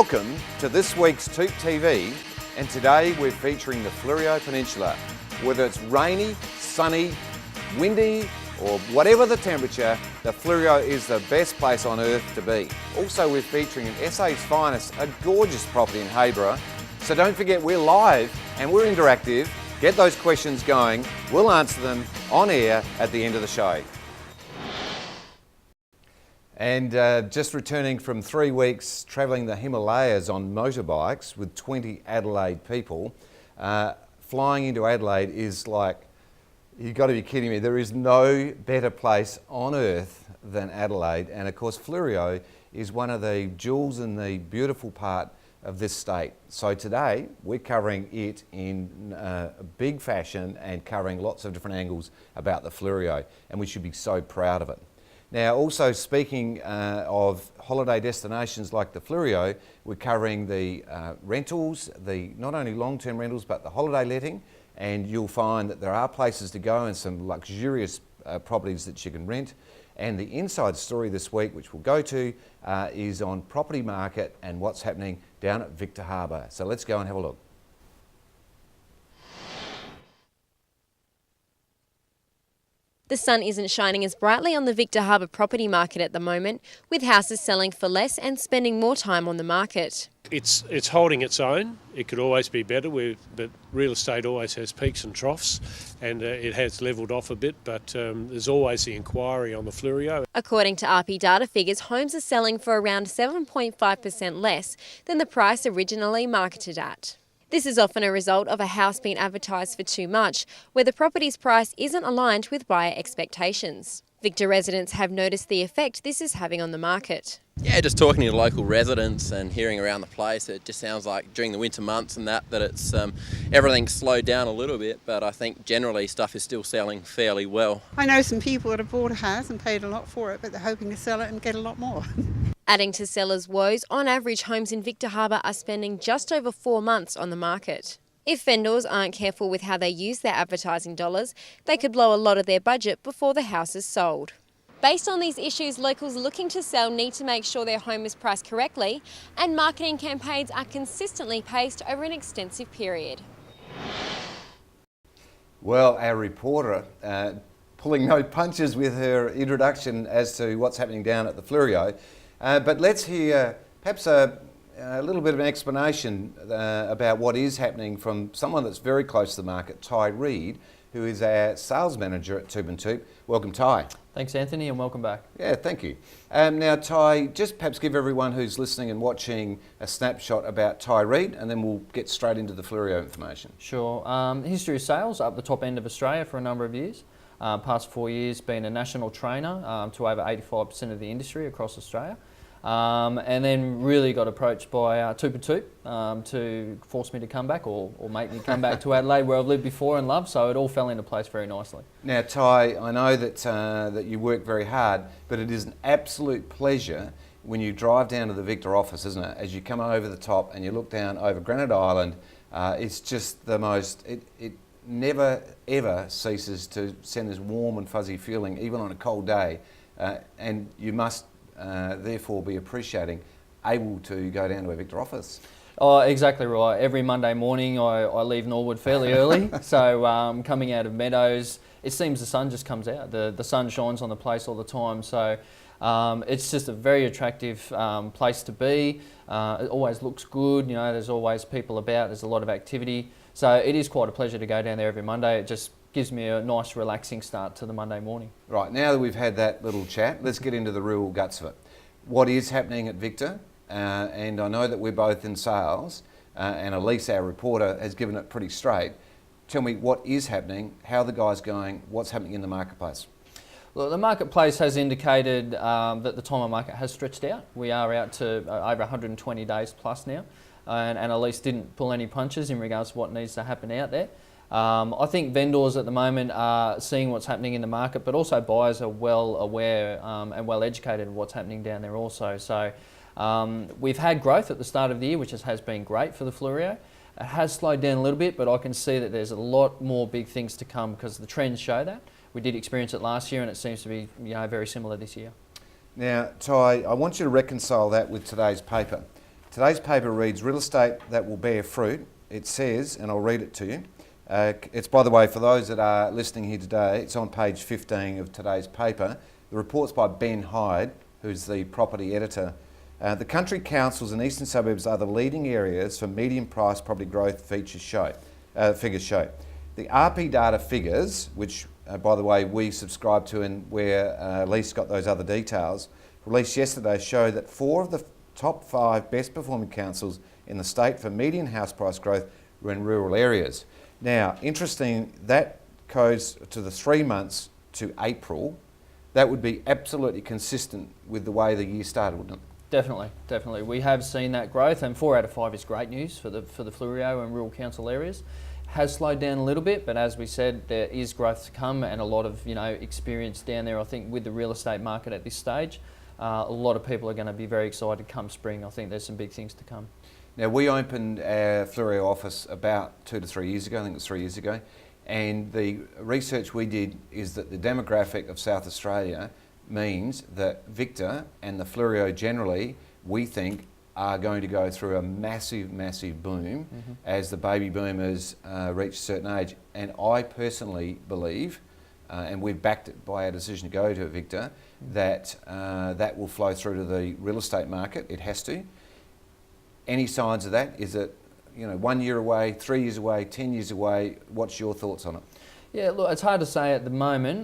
Welcome to this week's TOOP TV, and today we're featuring the Fleurieu Peninsula. Whether it's rainy, sunny, windy or whatever the temperature, the Fleurieu is the best place on earth to be. Also, we're featuring an SA's finest, a gorgeous property in Hayborough. So don't forget, we're live and we're interactive. Get those questions going. We'll answer them on air at the end of the show. And just returning from 3 weeks travelling the Himalayas on motorbikes with 20 Adelaide people, flying into Adelaide is like, you've got to be kidding me. There is no better place on earth than Adelaide. And of course, Fleurieu is one of the jewels in the beautiful part of this state. So today we're covering it in big fashion and covering lots of different angles about the Fleurieu, and we should be so proud of it. Now, also speaking of holiday destinations like the Fleurieu, we're covering the rentals, the not only long-term rentals but the holiday letting, and you'll find that there are places to go and some luxurious properties that you can rent. And the inside story this week, which we'll go to, is on property market and what's happening down at Victor Harbour. So let's go and have a look. The sun isn't shining as brightly on the Victor Harbour property market at the moment, with houses selling for less and spending more time on the market. It's holding its own. It could always be better, but real estate always has peaks and troughs, and it has levelled off a bit, but there's always the inquiry on the Fleurieu. According to RP data figures, homes are selling for around 7.5% less than the price originally marketed at. This is often a result of a house being advertised for too much, where the property's price isn't aligned with buyer expectations. Victor residents have noticed the effect this is having on the market. Yeah, just talking to local residents and hearing around the place, it just sounds like during the winter months and that it's everything's slowed down a little bit, but I think generally stuff is still selling fairly well. I know some people that have bought a house and paid a lot for it, but they're hoping to sell it and get a lot more. Adding to sellers' woes, on average homes in Victor Harbour are spending just over 4 months on the market. If vendors aren't careful with how they use their advertising dollars, they could blow a lot of their budget before the house is sold. Based on these issues, locals looking to sell need to make sure their home is priced correctly and marketing campaigns are consistently paced over an extensive period. Well, our reporter pulling no punches with her introduction as to what's happening down at the Fleurieu. But let's hear perhaps a little bit of an explanation about what is happening from someone that's very close to the market, Ty Reid, who is our sales manager at TOOP+TOOP. Welcome, Ty. Thanks, Anthony, and welcome back. Yeah, thank you. Now, Ty, just perhaps give everyone who's listening and watching a snapshot about Ty Reid, and then we'll get straight into the Fleurieu information. Sure. History of sales up the top end of Australia for a number of years. Past 4 years, been a national trainer to over 85% of the industry across Australia. And then really got approached by TOOP+TOOP to force me to come back or make me come back to Adelaide, where I've lived before and loved, so it all fell into place very nicely. Now, Ty, I know that you work very hard, but it is an absolute pleasure when you drive down to the Victor office, isn't it? As you come over the top and you look down over Granite Island, it's just the most, it never ever ceases to send this warm and fuzzy feeling, even on a cold day, and you must therefore be appreciating able to go down to a Victor office. Oh, exactly right. Every Monday morning I leave Norwood fairly early, so coming out of Meadows, it seems the sun just comes out. The sun shines on the place all the time, so it's just a very attractive place to be. It always looks good, you know, there's always people about, there's a lot of activity, so it is quite a pleasure to go down there every Monday. It just gives me a nice relaxing start to the Monday morning. Right, now that we've had that little chat, let's get into the real guts of it. What is happening at Victor? And I know that we're both in sales, and Elise, our reporter, has given it pretty straight. Tell me what is happening, how are the guys going, what's happening in the marketplace? Well, the marketplace has indicated that the time of market has stretched out. We are out to over 120 days plus now, and Elise didn't pull any punches in regards to what needs to happen out there. I think vendors at the moment are seeing what's happening in the market, but also buyers are well aware and well educated of what's happening down there also. So we've had growth at the start of the year, which has been great for the Fleurieu. It has slowed down a little bit, but I can see that there's a lot more big things to come because the trends show that. We did experience it last year and it seems to be very similar this year. Now, Ty, I want you to reconcile that with today's paper. Today's paper reads, real estate that will bear fruit. It says, and I'll read it to you. It's, by the way, for those that are listening here today, it's on page 15 of today's paper. The report's by Ben Hyde, who's the property editor. The country councils and eastern suburbs are the leading areas for median price property growth figures show. The RP data figures, which, by the way, we subscribe to and where Lise got those other details, released yesterday, show that 4 of the top 5 best performing councils in the state for median house price growth were in rural areas. Now, interesting, that goes to the 3 months to April. That would be absolutely consistent with the way the year started, wouldn't it? Definitely, definitely. We have seen that growth, and 4 out of 5 is great news for the Fleurieu and rural council areas. Has slowed down a little bit, but as we said, there is growth to come, and a lot of experience down there. I think with the real estate market at this stage, a lot of people are going to be very excited come spring. I think there's some big things to come. Now, we opened our Fleurieu office about 2 to 3 years ago. I think it was 3 years ago. And the research we did is that the demographic of South Australia means that Victor and the Fleurieu generally, we think, are going to go through a massive, massive boom as the baby boomers reach a certain age. And I personally believe, and we've backed it by our decision to go to Victor, that that will flow through to the real estate market. It has to. Any signs of that? Is it 1 year away, 3 years away, 10 years away? What's your thoughts on it? Yeah, look, it's hard to say at the moment.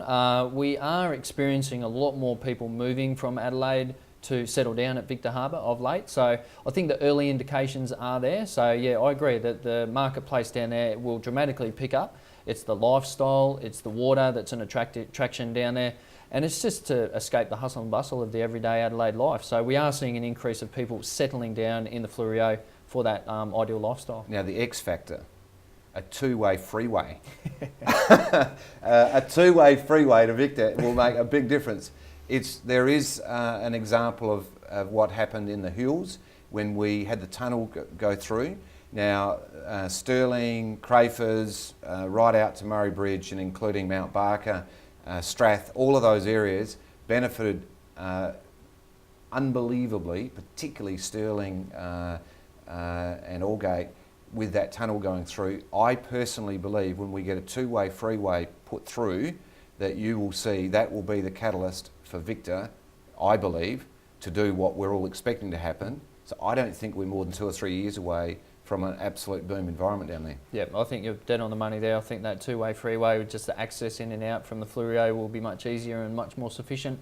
We are experiencing a lot more people moving from Adelaide to settle down at Victor Harbour of late. So I think the early indications are there. So yeah, I agree that the marketplace down there will dramatically pick up. It's the lifestyle, it's the water that's an attraction down there. And it's just to escape the hustle and bustle of the everyday Adelaide life. So we are seeing an increase of people settling down in the Fleurieu for that ideal lifestyle. Now the X factor, a two-way freeway. A two-way freeway to Victor will make a big difference. There is an example of what happened in the hills when we had the tunnel go through. Now Stirling, Crafers, right out to Murray Bridge and including Mount Barker, Strath, all of those areas benefited unbelievably, particularly Stirling and Aldgate, with that tunnel going through. I personally believe when we get a two-way freeway put through, that you will see that will be the catalyst for Victor, I believe, to do what we're all expecting to happen. So I don't think we're more than 2 or 3 years away from an absolute boom environment down there. Yeah, I think you're dead on the money there. I think that two-way freeway with just the access in and out from the Fleurieu will be much easier and much more sufficient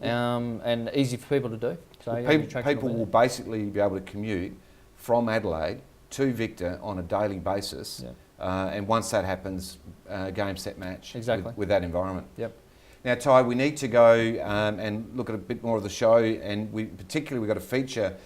and easy for people to do. So well, yeah, people will basically be able to commute from Adelaide to Victor on a daily basis. Yeah. And once that happens, game, set, match with that environment. Yep. Now, Ty, we need to go and look at a bit more of the show, and particularly we've got a feature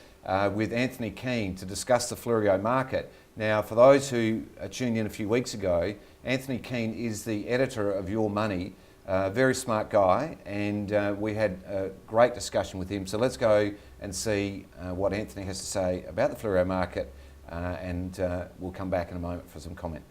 with Anthony Keane to discuss the Fleurieu market. Now, for those who tuned in a few weeks ago, Anthony Keane is the editor of Your Money, very smart guy, and we had a great discussion with him. So let's go and see what Anthony has to say about the Fleurieu market, and we'll come back in a moment for some comment.